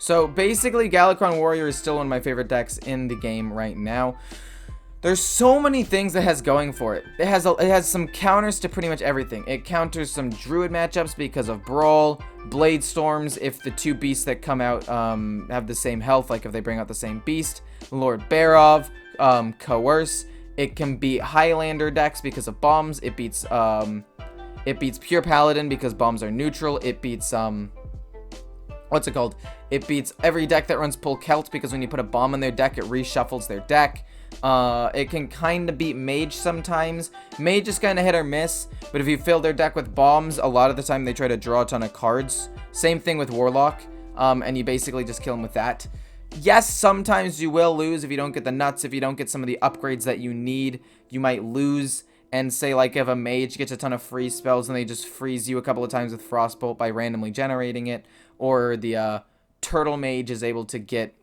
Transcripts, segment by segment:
So basically, Galakrond Warrior is still one of my favorite decks in the game right now. There's so many things that has going for it. It has some counters to pretty much everything. It counters some Druid matchups because of Brawl, Blade Storms if the two beasts that come out have the same health, like if they bring out the same beast, Lord Barov, Coerce. It can beat Highlander decks because of bombs. It beats Pure Paladin because bombs are neutral. It beats what's it called? It beats every deck that runs Pull Celt because when you put a bomb in their deck, it reshuffles their deck. It can kind of beat Mage sometimes. Mage is kind of hit or miss, but if you fill their deck with bombs, a lot of the time they try to draw a ton of cards. Same thing with Warlock, and you basically just kill them with that. Yes, sometimes you will lose if you don't get the nuts, if you don't get some of the upgrades that you need, you might lose. And say like if a mage gets a ton of free spells and they just freeze you a couple of times with Frostbolt by randomly generating it, or the turtle mage is able to get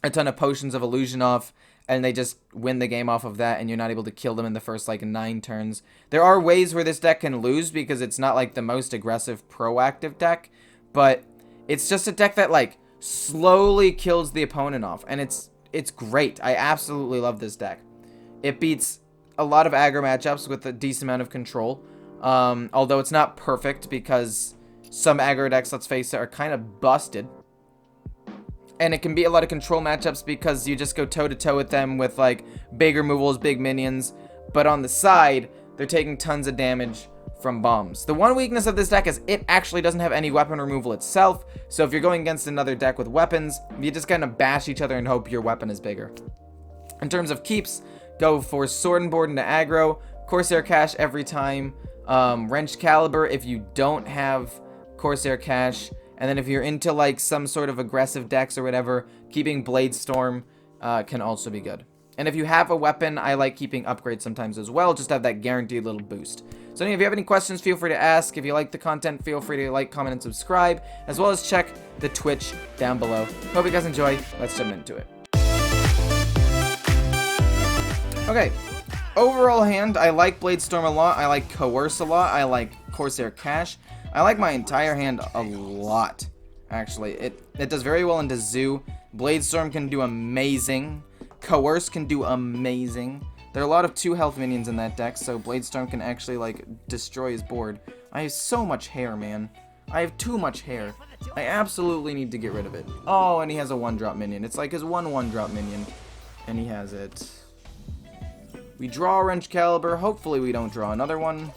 a ton of potions of illusion off and they just win the game off of that and you're not able to kill them in the first like 9 turns. There are ways where this deck can lose because it's not like the most aggressive proactive deck, but it's just a deck that like slowly kills the opponent off, and it's great. I absolutely love this deck. It beats a lot of aggro matchups with a decent amount of control, although it's not perfect because some aggro decks, let's face it, are kind of busted. And it can be a lot of control matchups because you just go toe-to-toe with them with, like, big removals, big minions. But on the side, they're taking tons of damage from bombs. The one weakness of this deck is it actually doesn't have any weapon removal itself. So if you're going against another deck with weapons, you just kind of bash each other and hope your weapon is bigger. In terms of keeps, go for Sword and Board into aggro, Corsair Cash every time, Wrench Caliber if you don't have Corsair Cash. And then if you're into like some sort of aggressive decks or whatever, keeping Blade Storm can also be good. And if you have a weapon, I like keeping Upgrade sometimes as well, just to have that guaranteed little boost. So if you have any questions, feel free to ask. If you like the content, feel free to like, comment, and subscribe, as well as check the Twitch down below. Hope you guys enjoy. Let's jump into it. Okay, overall hand, I like Blade Storm a lot. I like Coerce a lot. I like Corsair Cash. I like my entire hand a lot, actually. It does very well into Zoo. Blade Storm can do amazing. Coerce can do amazing. There are a lot of 2 health minions in that deck, so Blade Storm can actually, like, destroy his board. I have so much hair, man. I have too much hair. I absolutely need to get rid of it. Oh, and he has a 1-drop minion. It's like his 1-1-drop minion, and he has it. We draw a Wrench Caliber. Hopefully we don't draw another one.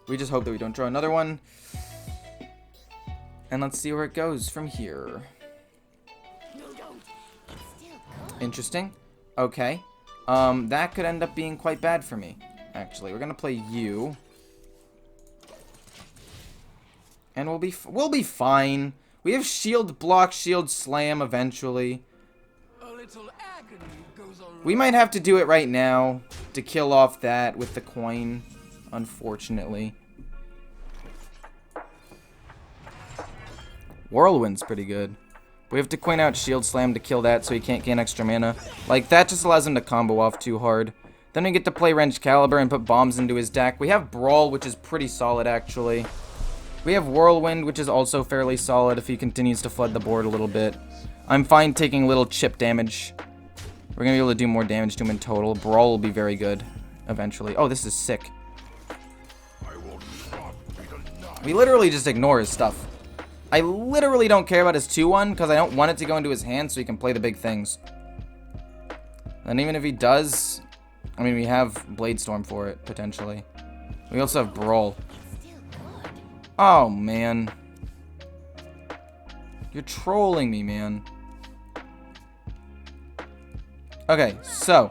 We just hope that we don't draw another one. And let's see where it goes from here. Interesting. Okay. That could end up being quite bad for me, actually. We're gonna play you. And we'll be fine. We have shield block, shield slam eventually. We might have to do it right now to kill off that with the coin, unfortunately. Whirlwind's pretty good. We have to coin out Shield Slam to kill that so he can't gain extra mana. Like, that just allows him to combo off too hard. Then we get to play Wrench Caliber and put bombs into his deck. We have Brawl, which is pretty solid, actually. We have Whirlwind, which is also fairly solid if he continues to flood the board a little bit. I'm fine taking little chip damage. We're going to be able to do more damage to him in total. Brawl will be very good eventually. Oh, this is sick. We literally just ignore his stuff. I literally don't care about his 2-1 because I don't want it to go into his hand so he can play the big things. And even if he does, I mean, we have Blade Storm for it, potentially. We also have Brawl. Oh, man. You're trolling me, man. Okay, so.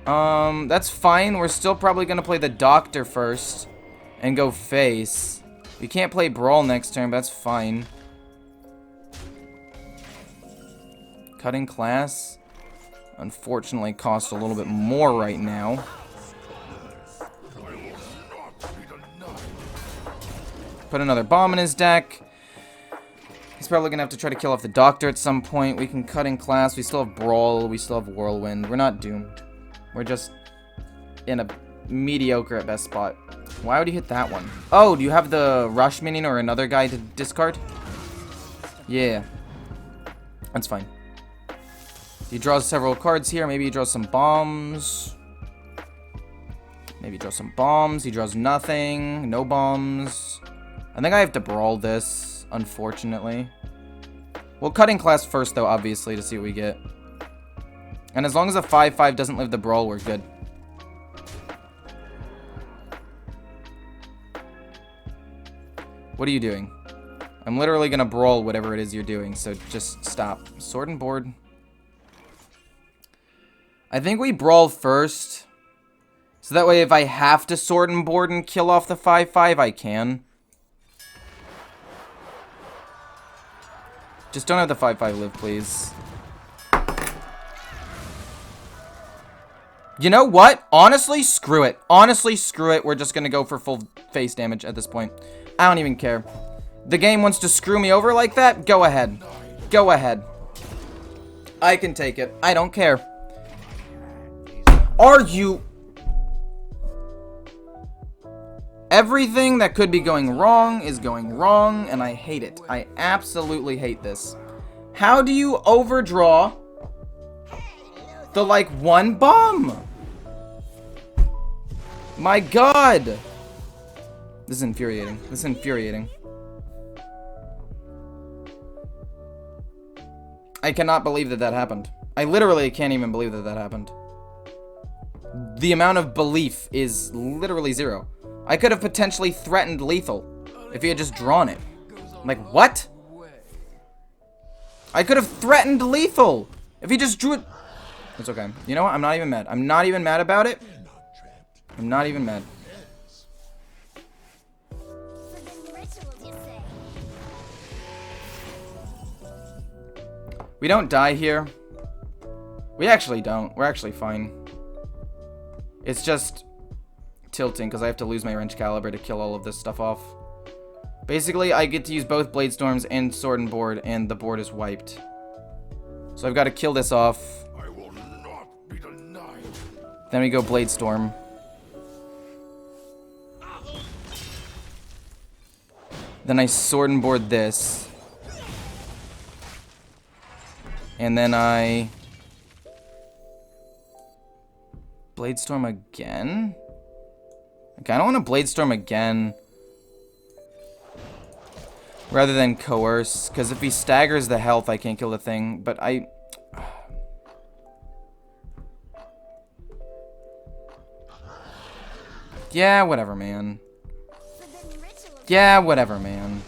That's fine. We're still probably going to play the Doctor first and go face. We can't play Brawl next turn, but that's fine. Cutting Class, unfortunately, costs a little bit more right now. Put another bomb in his deck. He's probably going to have to try to kill off the Doctor at some point. We can Cutting Class. We still have Brawl. We still have Whirlwind. We're not doomed. We're just in a mediocre at best spot. Why would he hit that one? Oh, do you have the rush minion or another guy to discard? Yeah. That's fine. He draws several cards here. Maybe he draws some bombs. Maybe he draws some bombs. He draws nothing. No bombs. I think I have to brawl this, unfortunately. We'll cutting class first, though, obviously, to see what we get. And as long as a 5/5 doesn't live the brawl, we're good. What are you doing? I'm literally gonna brawl whatever it is you're doing, so just stop. Sword and board. I think we brawl first. So that way if I have to sword and board and kill off the 5/5, I can. Just don't have the 5/5 live, please. You know what? Honestly, screw it. Honestly, screw it. We're just gonna go for full face damage at this point. I don't even care. The game wants to screw me over like that? Go ahead. Go ahead. I can take it. I don't care. Are you... Everything that could be going wrong is going wrong, and I hate it. I absolutely hate this. How do you overdraw the, like, one bomb? My god! This is infuriating. This is infuriating. I cannot believe that that happened. I literally can't even believe that that happened. The amount of belief is literally zero. I could have potentially threatened lethal if he had just drawn it. Like, what? I could have threatened lethal if he just drew it. It's okay. You know what? I'm not even mad. I'm not even mad about it. I'm not even mad. We don't die here. We actually don't. We're actually fine. It's just tilting because I have to lose my wrench caliber to kill all of this stuff off. Basically, I get to use both blade storms and sword and board, and the board is wiped. So I've got to kill this off. I will not be denied. Then we go blade storm. Then I sword and board this. And then I blade storm again. Like, I don't want to blade storm again. Rather than coerce, because if he staggers the health, I can't kill the thing. But I... Yeah, whatever, man. Yeah, whatever, man.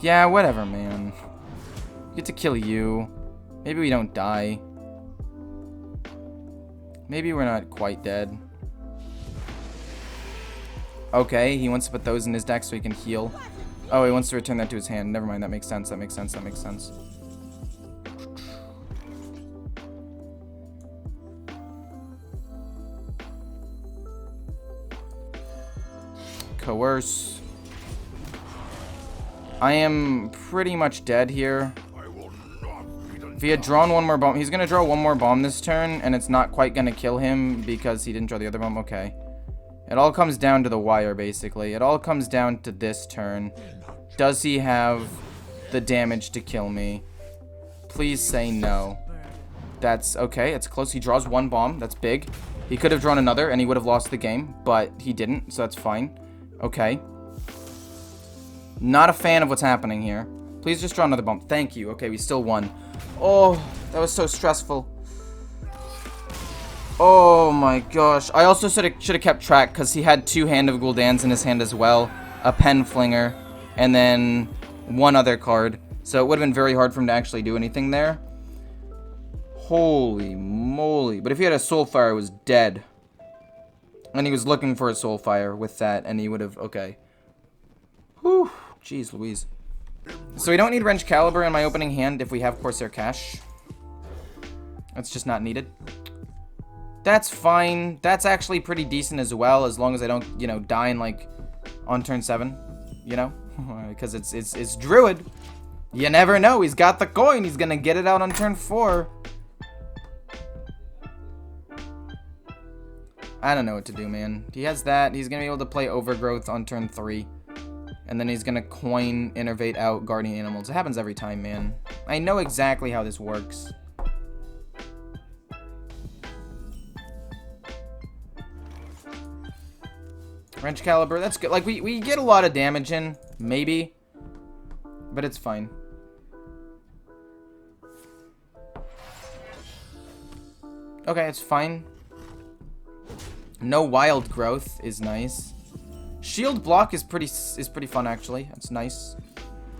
Yeah, whatever, man. Get to kill you. Maybe we don't die. Maybe we're not quite dead. Okay, he wants to put those in his deck so he can heal. Oh, he wants to return that to his hand. Never mind, that makes sense, that makes sense, that makes sense. Coerce. I am pretty much dead here. If he had drawn one more bomb, he's gonna draw one more bomb this turn, and it's not quite gonna kill him because he didn't draw the other bomb. Okay. It all comes down to the wire, basically. It all comes down to this turn. Does he have the damage to kill me? Please say no. That's okay. It's close. He draws one bomb. That's big. He could have drawn another, and he would have lost the game, but he didn't, so that's fine. Okay. Not a fan of what's happening here. Please just draw another bomb. Thank you. Okay, we still won. Oh, that was so stressful. Oh my gosh. I also should have kept track because he had two Hand of Gul'dans in his hand as well. A Pen Flinger. And then one other card. So it would have been very hard for him to actually do anything there. Holy moly. But if he had a Soulfire, it was dead. And he was looking for a Soulfire with that. And he would have... Okay. Whew. Jeez Louise. So we don't need Wrench Caliber in my opening hand if we have Corsair Cash. That's just not needed. That's fine. That's actually pretty decent as well, as long as I don't, you know, die in, like, on turn 7, you know? Because it's Druid. You never know. He's got the coin. He's gonna get it out on turn 4. I don't know what to do, man. He has that. He's going to be able to play Overgrowth on turn 3. And then he's going to coin, innervate out Guardian Animals. It happens every time, man. I know exactly how this works. Wrench Caliber, that's good. Like, we get a lot of damage in, maybe. But it's fine. Okay, it's fine. No Wild Growth is nice. Shield Block is pretty fun, actually. That's nice.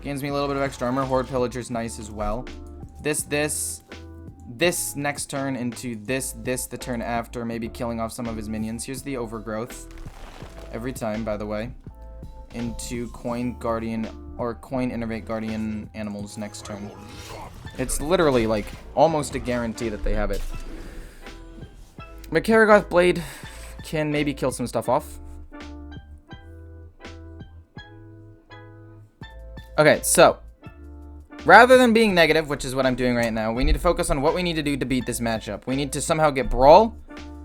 Gains me a little bit of extra armor. Horde Pillager's nice as well. This next turn into this the turn after, maybe killing off some of his minions. Here's the Overgrowth. Every time, by the way. Into Coin Guardian, or Coin Innervate Guardian Animals next turn. It's literally, like, almost a guarantee that they have it. Makaragoth Blade can maybe kill some stuff off. Okay, so, rather than being negative, which is what I'm doing right now, we need to focus on what we need to do to beat this matchup. We need to somehow get Brawl,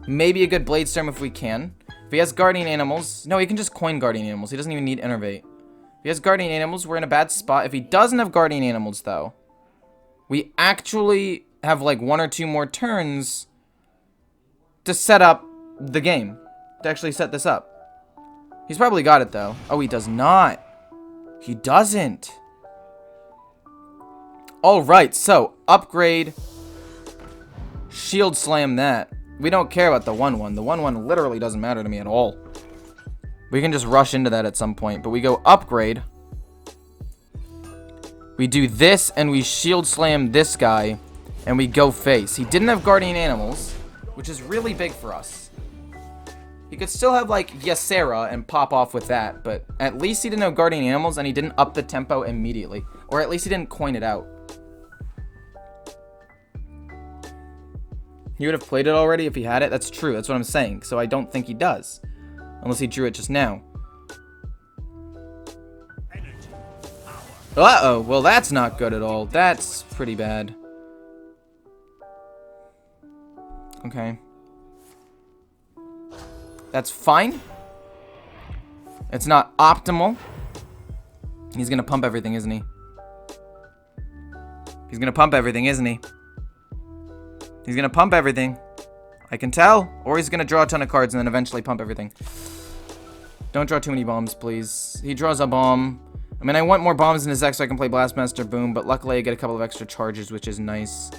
maybe a good Bladestorm if we can. If he has Guardian Animals, no, he can just coin Guardian Animals. He doesn't even need Innervate. If he has Guardian Animals, we're in a bad spot. If he doesn't have Guardian Animals, though, we actually have like 1 or 2 more turns to set up the game, to actually set this up. He's probably got it, though. Oh, he does not. He doesn't. Alright, so, upgrade. Shield slam that. We don't care about the 1-1. The 1-1 literally doesn't matter to me at all. We can just rush into that at some point. But we go upgrade. We do this, and we shield slam this guy. And we go face. He didn't have Guardian Animals, which is really big for us. He could still have, like, Ysera and pop off with that. But at least he didn't have Guardian Animals, and he didn't up the tempo immediately. Or at least he didn't coin it out. He would have played it already if he had it. That's true. That's what I'm saying. So I don't think he does. Unless he drew it just now. Uh-oh. Well, that's not good at all. That's pretty bad. Okay. That's fine. It's not optimal. He's gonna pump everything, isn't he? He's gonna pump everything, isn't he? He's gonna pump everything. I can tell. Or he's gonna draw a ton of cards and then eventually pump everything. Don't draw too many bombs, please. He draws a bomb. I mean, I want more bombs in his deck so I can play Blastmaster Boom, but luckily I get a couple of extra charges, which is nice.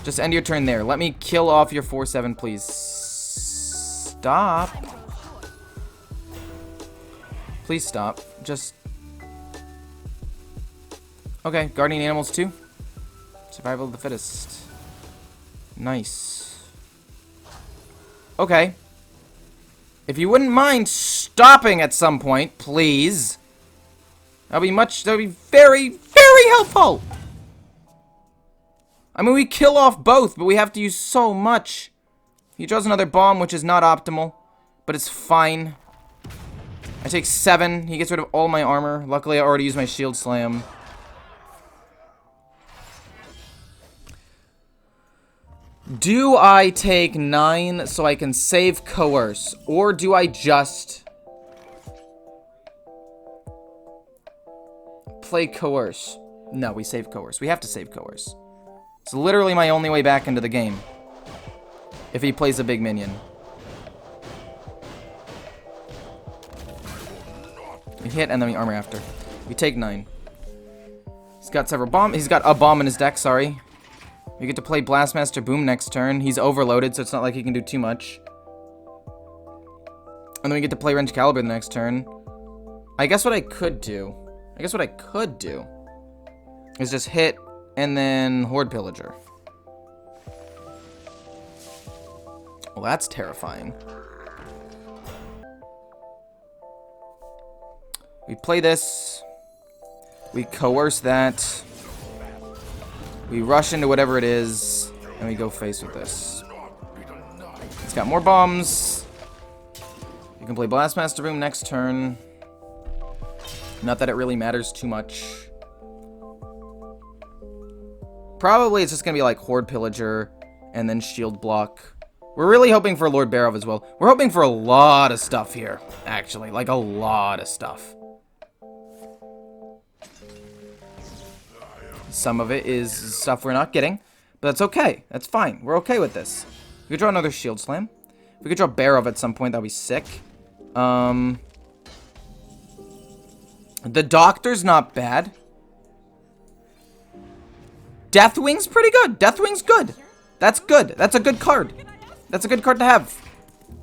Just end your turn there. Let me kill off your 4-7, please. Stop. Please stop. Just... Okay, Guardian Animals too. Survival of the fittest. Nice. Okay. If you wouldn't mind stopping at some point, please. That'd be very, very helpful. I mean, we kill off both, but we have to use so much. He draws another bomb, which is not optimal, but it's fine. I take 7. He gets rid of all my armor. Luckily, I already used my shield slam. Do I take 9 so I can save Coerce? Or do I just play Coerce? No, we save Coerce. We have to save Coerce. It's literally my only way back into the game. If he plays a big minion. We hit and then we armor after. We take 9. He's got several bombs. He's got a bomb in his deck, sorry. We get to play Blastmaster Boom next turn. He's overloaded, so it's not like he can do too much. And then we get to play Wrench Caliber the next turn. I guess what I could do is just hit and then Horde Pillager. Well, that's terrifying. We play this. We coerce that. We rush into whatever it is, and we go face with this. It's got more bombs. You can play Blastmaster Boom next turn. Not that it really matters too much. Probably it's just going to be like Horde Pillager, and then Shield Block. We're really hoping for Lord Barov as well. We're hoping for a lot of stuff here, actually. Like, a lot of stuff. Some of it is stuff we're not getting, but that's okay. That's fine. We're okay with this. We could draw another Shield Slam. If we could draw Barov at some point, that'd be sick. The Doctor's not bad. Deathwing's pretty good. Deathwing's good. That's good. That's a good card. That's a good card to have.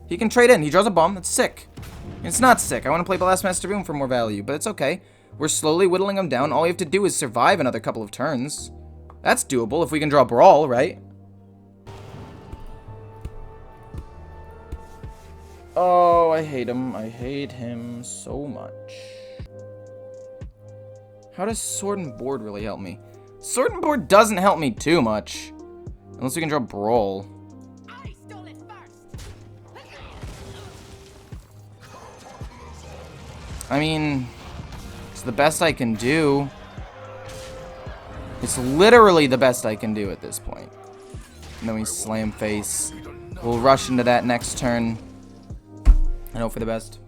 He can trade in. He draws a bomb. That's sick. It's not sick. I want to play Blast Master Boom for more value, but it's okay. We're slowly whittling him down. All we have to do is survive another couple of turns. That's doable if we can draw Brawl, right? Oh, I hate him. I hate him so much. How does Sword and Board really help me? Sword and Board doesn't help me too much. Unless we can draw Brawl. I stole it first. I mean, it's the best I can do. It's literally the best I can do at this point. And then we Slam Face. We'll rush into that next turn. And hope for the best.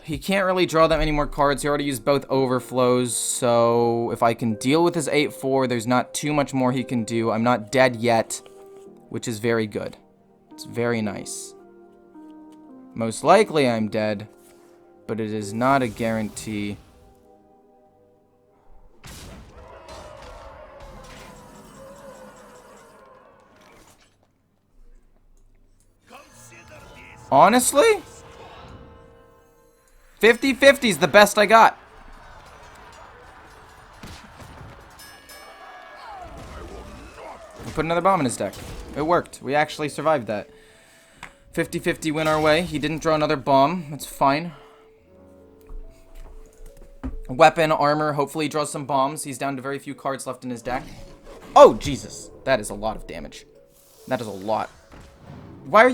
He can't really draw that many more cards. He already used both overflows, so if I can deal with his 8-4, there's not too much more he can do. I'm not dead yet, which is very good. It's very nice. Most likely I'm dead, but it is not a guarantee. Honestly? 50-50 is the best I got. We put another bomb in his deck. It worked. We actually survived that. 50-50 win our way. He didn't draw another bomb. That's fine. Weapon, armor. Hopefully he draws some bombs. He's down to very few cards left in his deck. Oh, Jesus. That is a lot of damage. That is a lot. Why are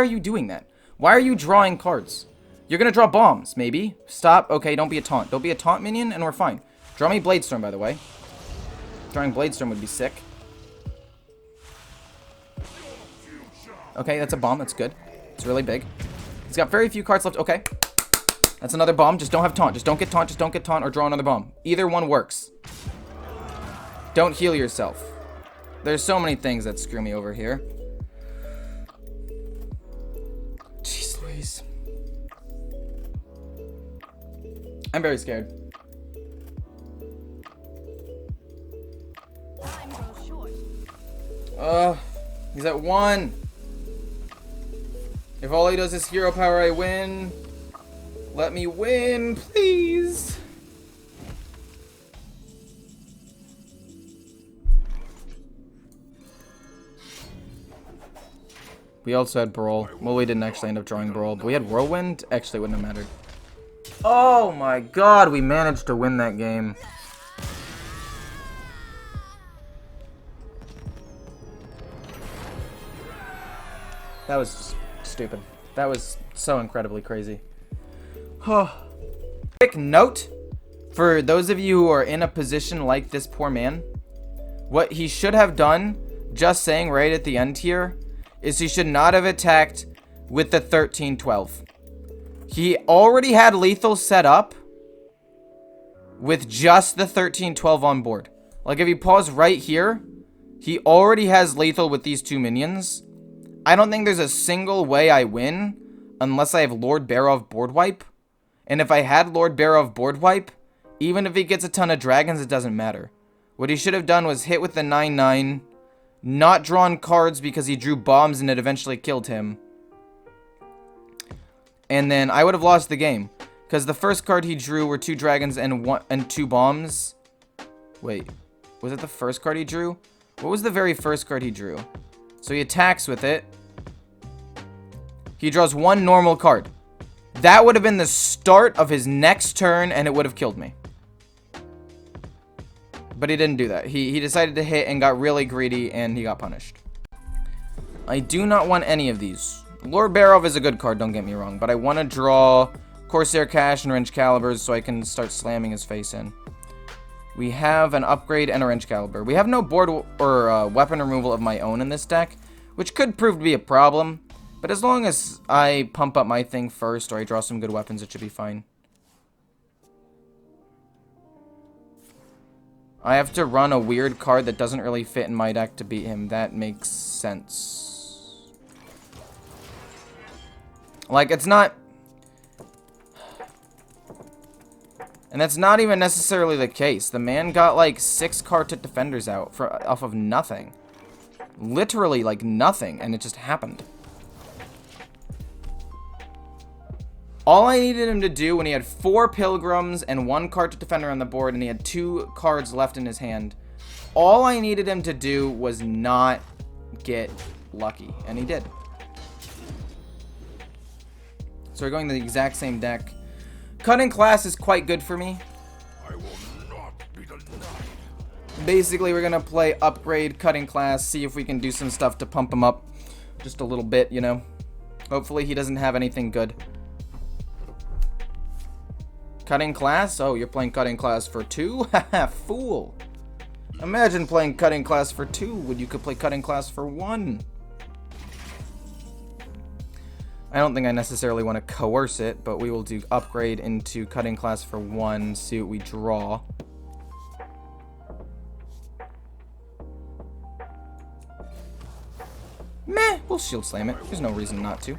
you doing that? Why are you drawing cards? You're gonna draw bombs, maybe. Stop. Okay, don't be a taunt. Don't be a taunt minion, and we're fine. Draw me Bladestorm, by the way. Drawing Bladestorm would be sick. Okay, that's a bomb. That's good. It's really big. He's got very few cards left. Okay. That's another bomb. Just don't have taunt. Just don't get taunt. Just don't get taunt or draw another bomb. Either one works. Don't heal yourself. There's so many things that screw me over here. Jeez Louise. I'm very scared. Time grows short. He's at 1. If all he does is hero power, I win. Let me win, please. We also had Brawl. Well, we didn't actually end up drawing Brawl, but we had Whirlwind. Actually, it wouldn't have mattered. Oh my god, we managed to win that game. That was stupid. That was so incredibly crazy. Quick note for those of you who are in a position like this poor man. What he should have done, just saying right at the end here, is he should not have attacked with the 13-12. He already had lethal set up with just the 13-12 on board. Like, if you pause right here, he already has lethal with these 2 minions. I don't think there's a single way I win unless I have Lord Barov board wipe. And if I had Lord Barov board wipe, even if he gets a ton of dragons, it doesn't matter. What he should have done was hit with the 9-9, not drawn cards because he drew bombs and it eventually killed him. And then I would have lost the game. Because the first card he drew were 2 dragons and 2 bombs. Wait, was it the first card he drew? What was the very first card he drew? So he attacks with it. He draws 1 normal card. That would have been the start of his next turn and it would have killed me. But he didn't do that. He decided to hit and got really greedy and he got punished. I do not want any of these. Lord Barov is a good card, don't get me wrong, but I want to draw Corsair Cash and Wrench Calibers so I can start slamming his face in. We have an upgrade and a wrench caliber. We have no board or weapon removal of my own in this deck, which could prove to be a problem. But as long as I pump up my thing first or I draw some good weapons, it should be fine. I have to run a weird card that doesn't really fit in my deck to beat him. That makes sense. Like, it's not... And that's not even necessarily the case. The man got, like, 6 Kartik defenders out off of nothing. Literally, like, nothing. And it just happened. All I needed him to do when he had 4 Pilgrims and 1 Kartik defender on the board and he had 2 cards left in his hand, all I needed him to do was not get lucky. And he did. So we're going the exact same deck. Cutting class is quite good for me. I will not be denied. Basically, we're going to play upgrade cutting class, see if we can do some stuff to pump him up just a little bit, you know. Hopefully he doesn't have anything good. Cutting class? Oh, you're playing cutting class for 2? Haha, fool. Imagine playing cutting class for 2 when you could play cutting class for 1. I don't think I necessarily want to coerce it, but we will do upgrade into cutting class for 1, see what we draw. Meh, we'll shield slam it. There's no reason not to.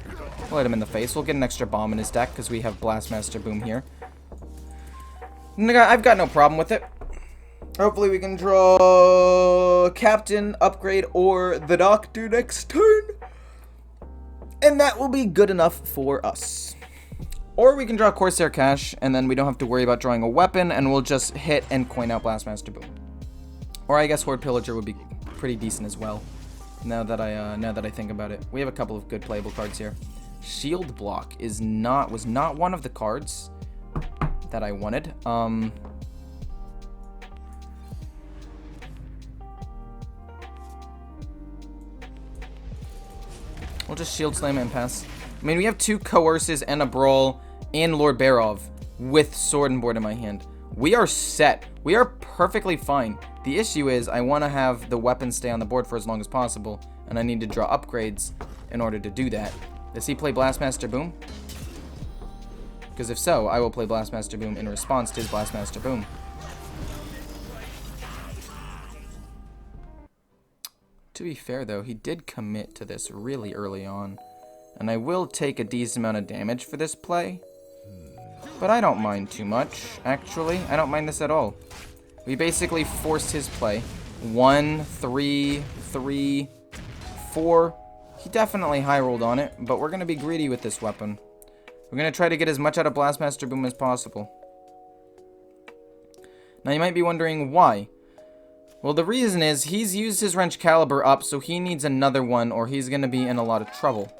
We'll hit him in the face. We'll get an extra bomb in his deck because we have Blastmaster Boom here. I've got no problem with it. Hopefully we can draw Captain, Upgrade, or the Doctor next turn. And that will be good enough for us. Or we can draw Corsair Cash, and then we don't have to worry about drawing a weapon, and we'll just hit and coin out Blastmaster Boom. Or I guess Horde Pillager would be pretty decent as well. Now that I think about it, we have a couple of good playable cards here. Shield Block was not one of the cards that I wanted. We'll just shield slam and pass. I mean, we have 2 coerces and a brawl and Lord Barov with sword and board in my hand. We are set. We are perfectly fine. The issue is I want to have the weapons stay on the board for as long as possible, and I need to draw upgrades in order to do that. Does he play Blastmaster Boom? Because if so, I will play Blastmaster Boom in response to his Blastmaster Boom. To be fair, though, he did commit to this really early on. And I will take a decent amount of damage for this play. But I don't mind too much, actually. I don't mind this at all. We basically forced his play. 1, 3, 3, 4. He definitely high rolled on it, but we're going to be greedy with this weapon. We're going to try to get as much out of Blastmaster Boom as possible. Now you might be wondering why. Well, the reason is he's used his wrench caliber up, so he needs another one or he's going to be in a lot of trouble.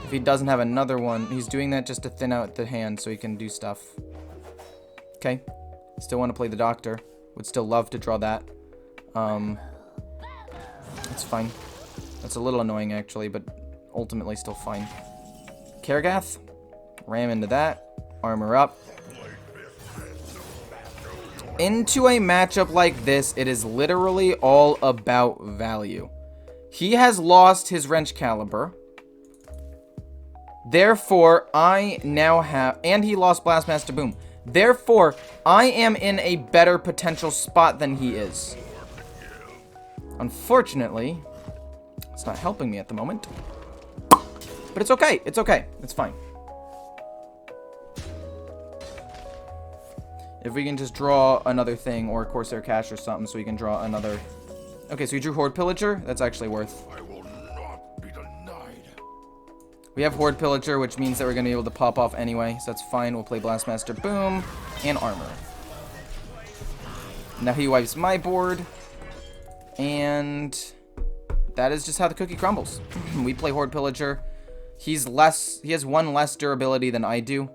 If he doesn't have another one, he's doing that just to thin out the hand so he can do stuff. Okay. Still want to play the Doctor. Would still love to draw that. It's fine. That's a little annoying, actually, but ultimately still fine. Karagath. Ram into that. Armor up. Into a matchup like this, it is literally all about value. He has lost his wrench caliber. Therefore, I now have... And he lost Blastmaster Boom. Therefore, I am in a better potential spot than he is. Unfortunately, it's not helping me at the moment. But it's okay. It's okay. It's fine. If we can just draw another thing, or Corsair Cash or something, so we can draw another... Okay, so we drew Horde Pillager. That's actually worth... I will not be denied. We have Horde Pillager, which means that we're going to be able to pop off anyway, so that's fine. We'll play Blastmaster Boom and Armor. Now he wipes my board, and that is just how the cookie crumbles. We play Horde Pillager. He has 1 less durability than I do.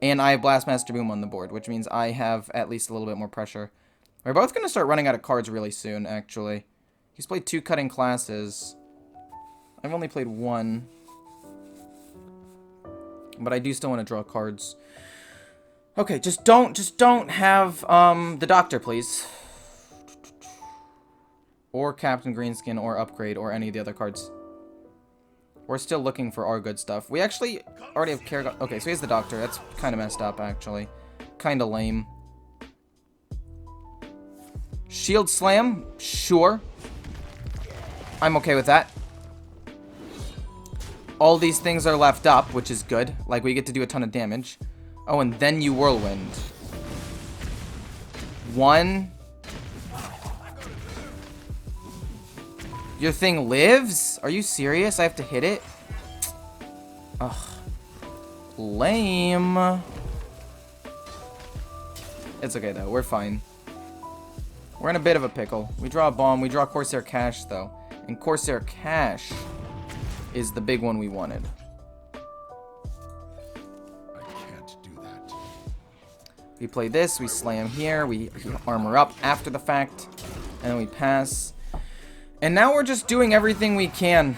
And I have Blastmaster Boom on the board, which means I have at least a little bit more pressure. We're both going to start running out of cards really soon, actually. He's played 2 cutting classes. I've only played 1. But I do still want to draw cards. Okay, just don't have the Doctor, please. or Captain Greenskin, or Upgrade, or any of the other cards. We're still looking for our good stuff. We actually already have Kerrigan. Okay, so he's the Doctor. That's kind of messed up, actually. Kind of lame. Shield Slam? Sure. I'm okay with that. All these things are left up, which is good. Like, we get to do a ton of damage. Oh, and then you Whirlwind. 1. Your thing lives? Are you serious? I have to hit it? Ugh. Lame. It's okay, though. We're fine. We're in a bit of a pickle. We draw a bomb. We draw Corsair Cash, though. And Corsair Cash is the big one we wanted. I can't do that. We play this. We slam here. We armor up after the fact. And then we pass. And now we're just doing everything we can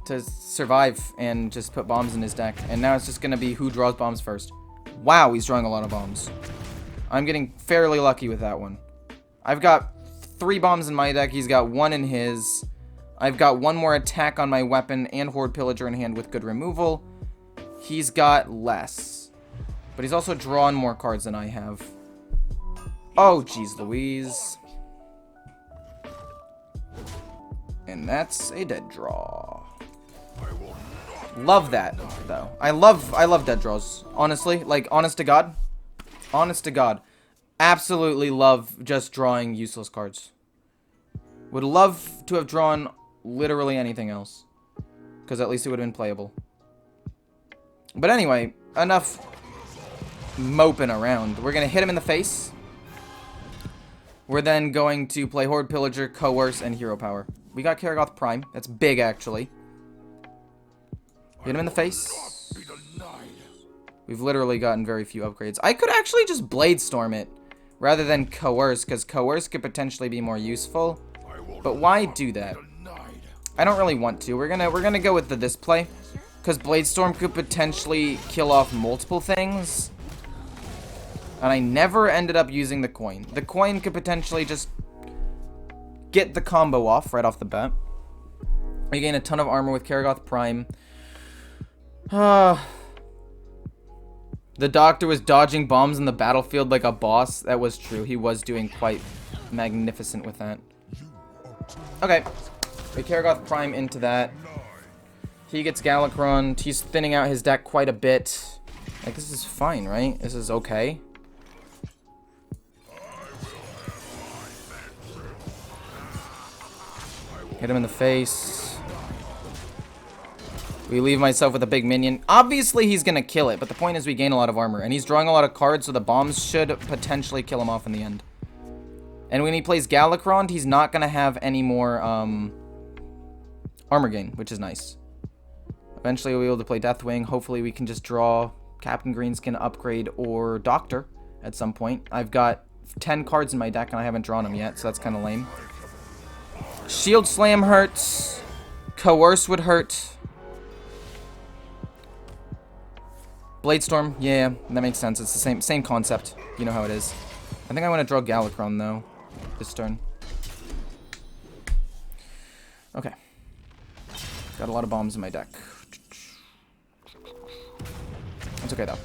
to survive and just put bombs in his deck. And now it's just going to be who draws bombs first. Wow, he's drawing a lot of bombs. I'm getting fairly lucky with that one. I've got 3 bombs in my deck. He's got 1 in his. I've got 1 more attack on my weapon and Horde Pillager in hand with good removal. He's got less. But he's also drawn more cards than I have. Oh, jeez Louise. And that's a dead draw. Love that, though. I love dead draws. Honestly, like, honest to God. Honest to God. Absolutely love just drawing useless cards. Would love to have drawn literally anything else. Because at least it would have been playable. But anyway, enough moping around. We're going to hit him in the face. We're then going to play Horde Pillager, Coerce, and Hero Power. We got Karaggoth Prime. That's big, actually. Hit him in the face. We've literally gotten very few upgrades. I could actually just Blade Storm it rather than Coerce, because Coerce could potentially be more useful. But why do that? I don't really want to. We're gonna go with the this play, because Blade Storm could potentially kill off multiple things. And I never ended up using the coin. The coin could potentially just get the combo off right off the bat. You gain a ton of armor with Karaggoth Prime. The Doctor was dodging bombs in the battlefield like a boss. That was true. He was doing quite magnificent with that. Okay. We Karaggoth Prime into that. He gets Galakrond. He's thinning out his deck quite a bit. Like, this is fine, right? This is okay. Hit him in the face. We leave myself with a big minion. Obviously, he's going to kill it, but the point is we gain a lot of armor. And he's drawing a lot of cards, so the bombs should potentially kill him off in the end. And when he plays Galakrond, he's not going to have any more armor gain, which is nice. Eventually, we'll be able to play Deathwing. Hopefully, we can just draw Captain Greenskin, Upgrade, or Doctor at some point. I've got 10 cards in my deck, and I haven't drawn them yet, so that's kind of lame. Shield Slam hurts. Coerce would hurt. Blade Storm, yeah, that makes sense. It's the same concept. You know how it is. I think I want to draw Galakrond, though, this turn. Okay. Got a lot of bombs in my deck. That's okay, though.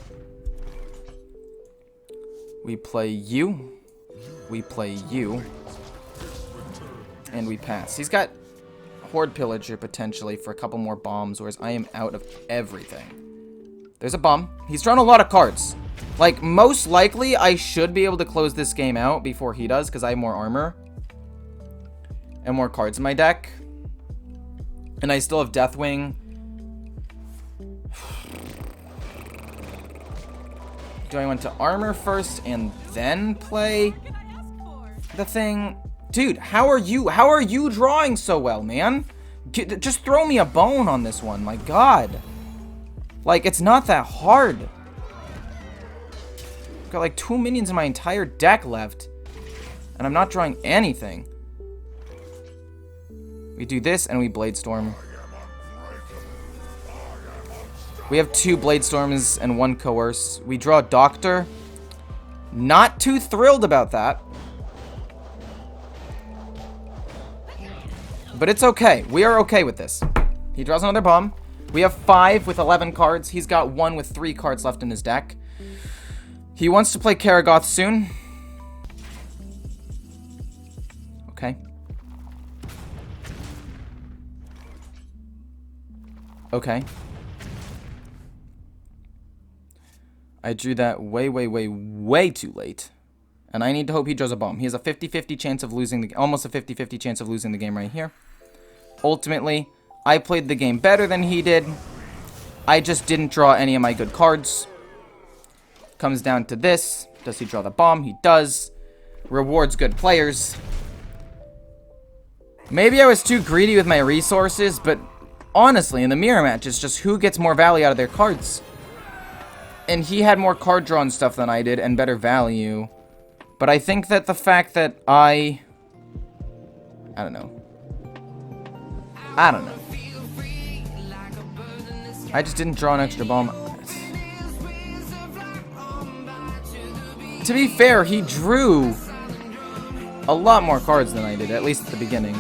We play you. We play you. And we pass. He's got Horde Pillager, potentially, for a couple more bombs, whereas I am out of everything. There's a bomb. He's drawn a lot of cards. Like, most likely, I should be able to close this game out before he does, because I have more armor. And more cards in my deck. And I still have Deathwing. Do I want to armor first and then play the thing? Dude, how are you drawing so well, man? Just throw me a bone on this one. My God. Like, it's not that hard. I've got like 2 minions in my entire deck left. And I'm not drawing anything. We do this and we Blade Storm. We have 2 Blade Storms and 1 Coerce. We draw Doctor. Not too thrilled about that. But it's okay. We are okay with this. He draws another bomb. We have 5 with 11 cards. He's got 1 with 3 cards left in his deck. He wants to play Karagoth soon. Okay. Okay. I drew that way too late. And I need to hope he draws a bomb. He has a 50-50 chance of losing the... Almost a 50-50 chance of losing the game right here. Ultimately, I played the game better than he did. I just didn't draw any of my good cards. Comes down to this. Does he draw the bomb? He does. Rewards good players. Maybe I was too greedy with my resources, but honestly, in the mirror match, it's just who gets more value out of their cards. And he had more card draw and stuff than I did, and better value. But I think that the fact that I don't know. I just didn't draw an extra bomb. To be fair, he drew a lot more cards than I did, at least at the beginning.